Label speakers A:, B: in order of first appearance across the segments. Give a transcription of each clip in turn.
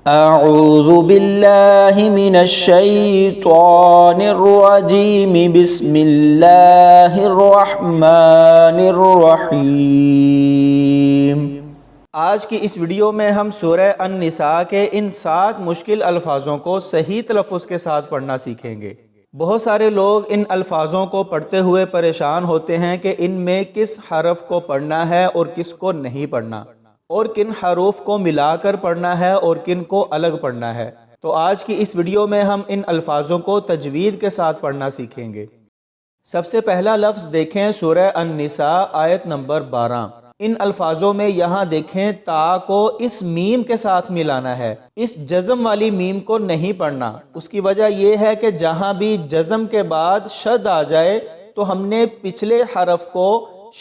A: اعوذ باللہ من الشیطان الرجیم بسم اللہ الرحمن الرحیم۔ آج کی اس ویڈیو میں ہم سورہ النساء کے ان 7 مشکل الفاظوں کو صحیح تلفظ کے ساتھ پڑھنا سیکھیں گے۔ بہت سارے لوگ ان الفاظوں کو پڑھتے ہوئے پریشان ہوتے ہیں کہ ان میں کس حرف کو پڑھنا ہے اور کس کو نہیں پڑھنا، اور کن حروف کو ملا کر پڑھنا ہے اور کن کو الگ پڑھنا ہے۔ تو آج کی اس ویڈیو میں ہم ان الفاظوں کو تجوید کے ساتھ پڑھنا سیکھیں گے۔ سب سے پہلا لفظ دیکھیں سورہ النساء آیت نمبر 12۔ ان الفاظوں میں یہاں دیکھیں تا کو اس میم کے ساتھ ملانا ہے، اس جزم والی میم کو نہیں پڑھنا۔ اس کی وجہ یہ ہے کہ جہاں بھی جزم کے بعد شد آ جائے تو ہم نے پچھلے حرف کو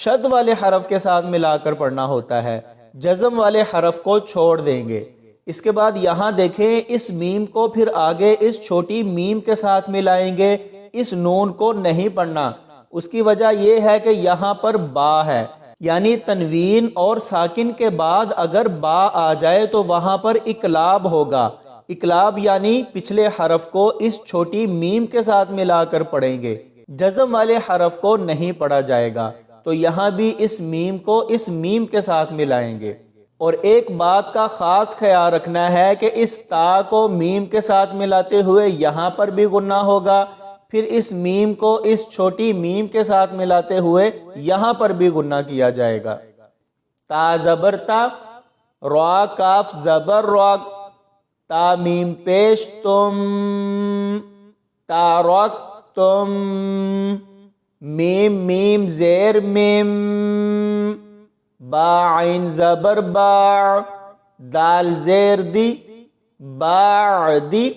A: شد والے حرف کے ساتھ ملا کر پڑھنا ہوتا ہے، جزم والے حرف کو چھوڑ دیں گے۔ اس کے بعد یہاں دیکھیں اس میم کو پھر آگے اس چھوٹی میم کے ساتھ ملائیں گے، اس نون کو نہیں پڑھنا۔ اس کی وجہ یہ ہے کہ یہاں پر با ہے، یعنی تنوین اور ساکن کے بعد اگر با آ جائے تو وہاں پر اقلاب ہوگا۔ اقلاب یعنی پچھلے حرف کو اس چھوٹی میم کے ساتھ ملا کر پڑھیں گے، جزم والے حرف کو نہیں پڑھا جائے گا۔ تو یہاں بھی اس میم کو اس میم کے ساتھ ملائیں گے۔ اور ایک بات کا خاص خیال رکھنا ہے کہ اس تا کو میم کے ساتھ ملاتے ہوئے یہاں پر بھی غنہ ہوگا، پھر اس میم کو اس چھوٹی میم کے ساتھ ملاتے ہوئے یہاں پر بھی غنہ کیا جائے گا۔ تا زبر تا، را کاف زبر را، تا میم پیش تم، تارک تم، میم میم زیر میم، با عین زبر با، دال زیر دی، بعدی،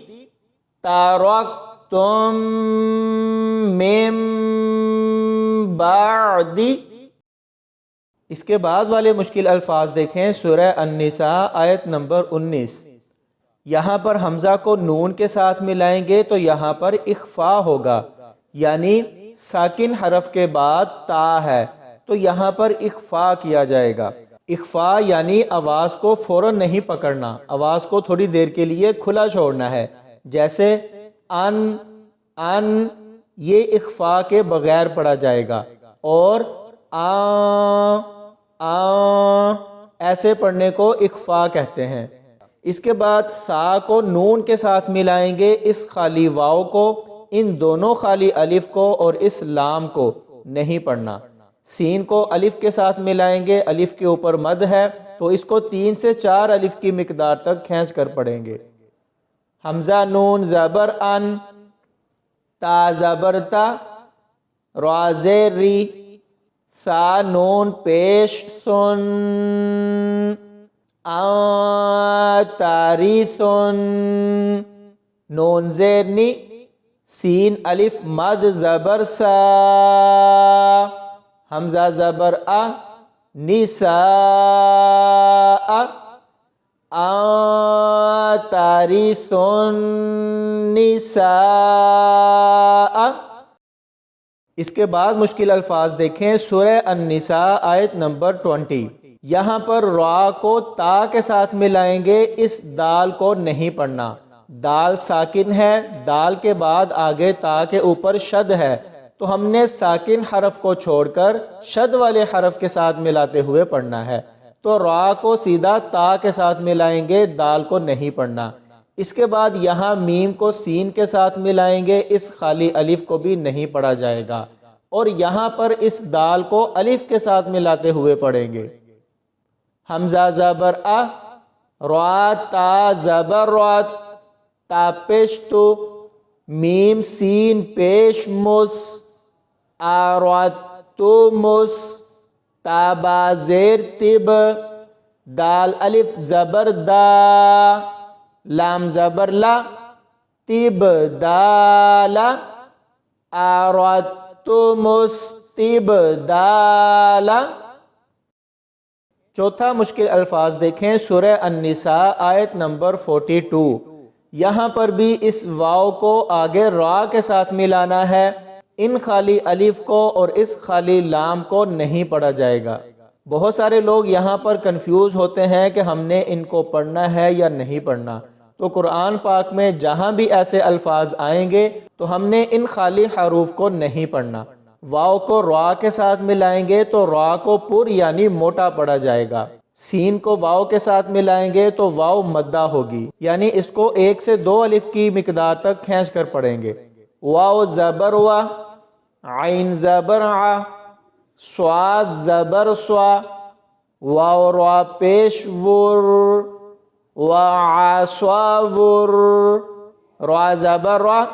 A: تارک تم میم بعدی۔ اس کے بعد والے مشکل الفاظ دیکھیں سورہ النساء آیت نمبر 19۔ یہاں پر حمزہ کو نون کے ساتھ ملائیں گے تو یہاں پر اخفا ہوگا، یعنی ساکن حرف کے بعد تا ہے تو یہاں پر اخفا کیا جائے گا۔ اخفا یعنی آواز کو فوراً نہیں پکڑنا، آواز کو تھوڑی دیر کے لیے کھلا چھوڑنا ہے، جیسے ان یہ اخفا کے بغیر پڑھا جائے گا، اور ایسے پڑھنے کو اخفا کہتے ہیں۔ اس کے بعد سا کو نون کے ساتھ ملائیں گے، اس خالی واو کو، ان دونوں خالی الف کو اور اس لام کو نہیں پڑھنا۔ سین کو الف کے ساتھ ملائیں گے، الف کے اوپر مد ہے تو اس کو 3 سے 4 الف کی مقدار تک کھینچ کر پڑھیں گے۔ حمزہ نون زبر ان، تا زبر تا، را زیر ری، سا نون پیش سن، تاری سن، نون زیر نی، سین الف مد زبر سا، حمزہ زبر نساء، تاری سن نساء۔ اس کے بعد مشکل الفاظ دیکھیں سورہ النساء آیت نمبر 20۔ یہاں پر را کو تا کے ساتھ ملائیں گے، اس دال کو نہیں پڑھنا۔ دال ساکن ہے، دال کے بعد آگے تا کے اوپر شد ہے تو ہم نے ساکن حرف کو چھوڑ کر شد والے حرف کے ساتھ ملاتے ہوئے پڑھنا ہے، تو را کو سیدھا تا کے ساتھ ملائیں گے، دال کو نہیں پڑھنا۔ اس کے بعد یہاں میم کو سین کے ساتھ ملائیں گے، اس خالی الف کو بھی نہیں پڑھا جائے گا، اور یہاں پر اس دال کو الف کے ساتھ ملاتے ہوئے پڑھیں گے۔ حمزہ زبر را، تا زبر را، تا پیش تو، میم سین پیش مس، تو مس، تا با زیر تب، دال الف زبر دا، لام زبر لا، تب دالا، تو مس تب دالا۔ چوتھا مشکل الفاظ دیکھیں سورہ النساء آیت نمبر 42۔ یہاں پر بھی اس واو کو آگے را کے ساتھ ملانا ہے، ان خالی الف کو اور اس خالی لام کو نہیں پڑھا جائے گا۔ بہت سارے لوگ یہاں پر کنفیوز ہوتے ہیں کہ ہم نے ان کو پڑھنا ہے یا نہیں پڑھنا۔ تو قرآن پاک میں جہاں بھی ایسے الفاظ آئیں گے تو ہم نے ان خالی حروف کو نہیں پڑھنا۔ واو کو را کے ساتھ ملائیں گے تو را کو پر یعنی موٹا پڑھا جائے گا۔ سین کو واو کے ساتھ ملائیں گے تو واو مدہ ہوگی، یعنی اس کو 1 سے 2 الف کی مقدار تک کھینچ کر پڑھیں گے۔ واو زبر وا، عین زبر ع، صاد زبر سوا، واو را پیش ور، وعصا ور، را زبر را،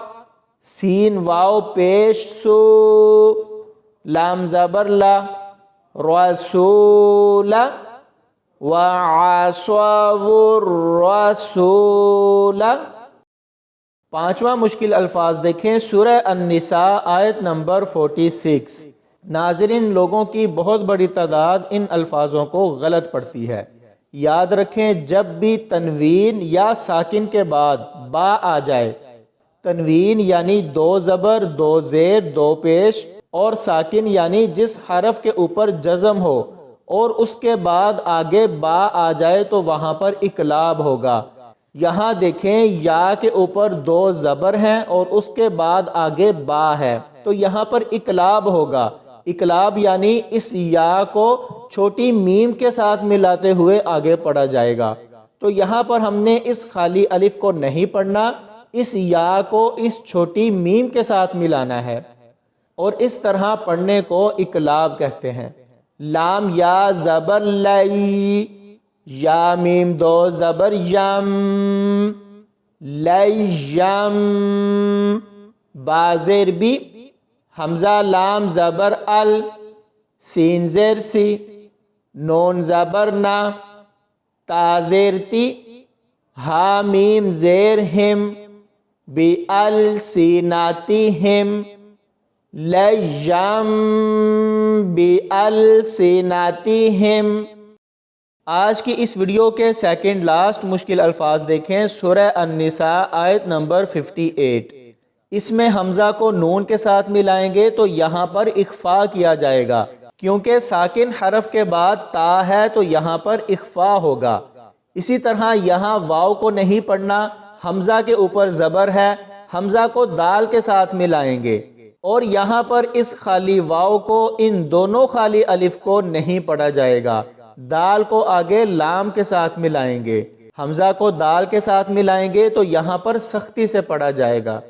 A: سین واو پیش سو، لام زبر لا، رسول، وعصا الرسول۔ پانچواں مشکل الفاظ دیکھیں، سورہ النساء آیت نمبر 46۔ ناظرین، لوگوں کی بہت بڑی تعداد ان الفاظوں کو غلط پڑھتی ہے۔ یاد رکھیں، جب بھی تنوین یا ساکن کے بعد با آ جائے، تنوین یعنی 2 زبر 2 زیر 2 پیش، اور ساکن یعنی جس حرف کے اوپر جزم ہو اور اس کے بعد آگے با آ جائے تو وہاں پر اقلاب ہوگا۔ یہاں دیکھیں، یا کے اوپر 2 زبر ہیں اور اس کے بعد آگے با ہے، تو یہاں پر اقلاب ہوگا۔ اقلاب یعنی اس یا کو چھوٹی میم کے ساتھ ملاتے ہوئے آگے پڑھا جائے گا۔ تو یہاں پر ہم نے اس خالی الف کو نہیں پڑھنا، اس یا کو اس چھوٹی میم کے ساتھ ملانا ہے، اور اس طرح پڑھنے کو اقلاب کہتے ہیں۔ لام یا زبر لی، یا میم 2 زبر یم، لیم، با زیر بی، حمزہ لام زبر ال، سین زیر سی، نون زبر نا، تا زیر تی، ہا میم زیر ہم، بی ال سیناتی ہم، لیم بی ال سیناتی ہم۔ آج کی اس ویڈیو کے سیکنڈ لاسٹ مشکل الفاظ دیکھیں، سورہ النساء آیت نمبر 58۔ اس میں حمزہ کو نون کے ساتھ ملائیں گے تو یہاں پر اخفا کیا جائے گا، کیونکہ ساکن حرف کے بعد تا ہے تو یہاں پر اخفا ہوگا۔ اسی طرح یہاں واو کو نہیں پڑھنا، حمزہ کے اوپر زبر ہے، حمزہ کو دال کے ساتھ ملائیں گے، اور یہاں پر اس خالی واو کو ان دونوں خالی الف کو نہیں پڑھا جائے گا۔ دال کو آگے لام کے ساتھ ملائیں گے، حمزہ کو دال کے ساتھ ملائیں گے تو یہاں پر سختی سے پڑھا جائے گا۔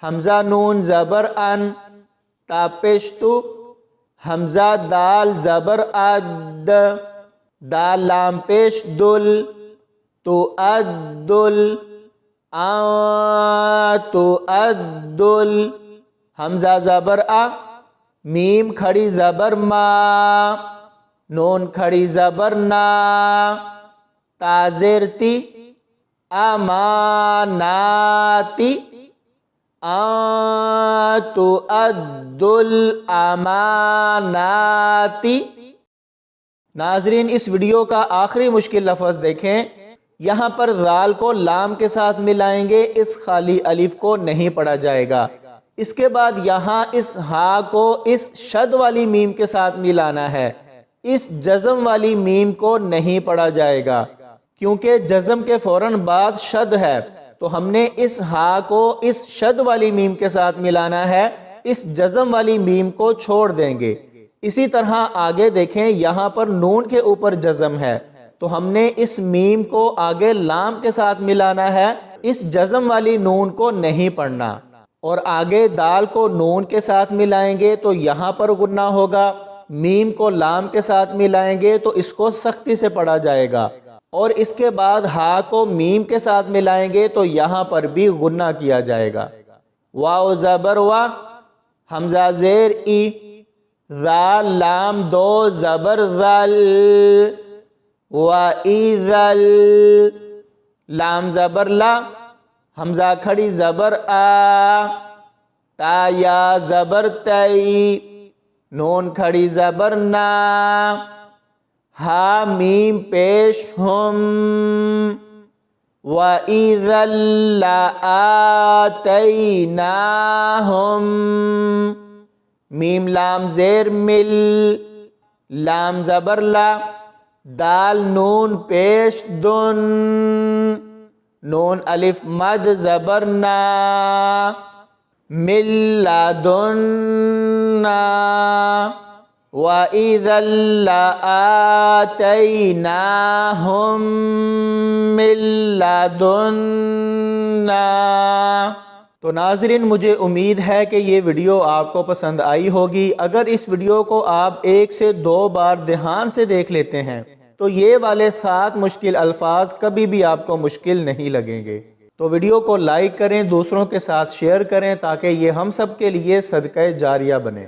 A: حمزہ نون زبر ان، تا پیش تو، حمزہ دال زبر اد، دال لام پیش دل، تو ادل، تو ادل، حمزہ زبر آ، میم کھڑی زبر ما، نون کھڑی زبر نا، تا زیر تی، اماناتی، تو ادل اماناتی۔ ناظرین، اس ویڈیو کا آخری مشکل لفظ دیکھیں، یہاں پر ذال کو لام کے ساتھ ملائیں گے، اس خالی الف کو نہیں پڑھا جائے گا۔ اس کے بعد یہاں اس ہا کو اس شد والی میم کے ساتھ ملانا ہے، اس جزم والی میم کو نہیں پڑھا جائے گا، کیونکہ جزم کے فوراً بعد شد ہے، تو ہم نے اس ہا کو اس شد والی میم کے ساتھ ملانا ہے، اس جزم والی میم کو چھوڑ دیں گے۔ اسی طرح آگے دیکھیں، یہاں پر نون کے اوپر جزم ہے تو ہم نے اس میم کو آگے لام کے ساتھ ملانا ہے، اس جزم والی نون کو نہیں پڑھنا، اور آگے دال کو نون کے ساتھ ملائیں گے تو یہاں پر غنہ ہوگا، میم کو لام کے ساتھ ملائیں گے تو اس کو سختی سے پڑھا جائے گا، اور اس کے بعد ہا کو میم کے ساتھ ملائیں گے تو یہاں پر بھی غنہ کیا جائے گا۔ واو زبر وا، حمزہ زیر ای، ذال لام 2 زبر ذل، وَإِذَل، لام زبر لا، حمزہ کھڑی زبر آ، تا یا زبر تی، نون کھڑی زبر نا، ہا میم پیش ہم، وَإِذَا لَآتَيْنَاهُمْ، میم لام زیر مل، لام زبر لا، دال نون پیش دن، نون الف مد زبر نا، من لدنا، وَإِذًا لَآتَيْنَاهُم مِّن لَّدُنَّا۔ تو ناظرین، مجھے امید ہے کہ یہ ویڈیو آپ کو پسند آئی ہوگی۔ اگر اس ویڈیو کو آپ 1 سے 2 بار دھیان سے دیکھ لیتے ہیں تو یہ والے 7 مشکل الفاظ کبھی بھی آپ کو مشکل نہیں لگیں گے۔ تو ویڈیو کو لائک کریں، دوسروں کے ساتھ شیئر کریں تاکہ یہ ہم سب کے لیے صدقہ جاریہ بنے۔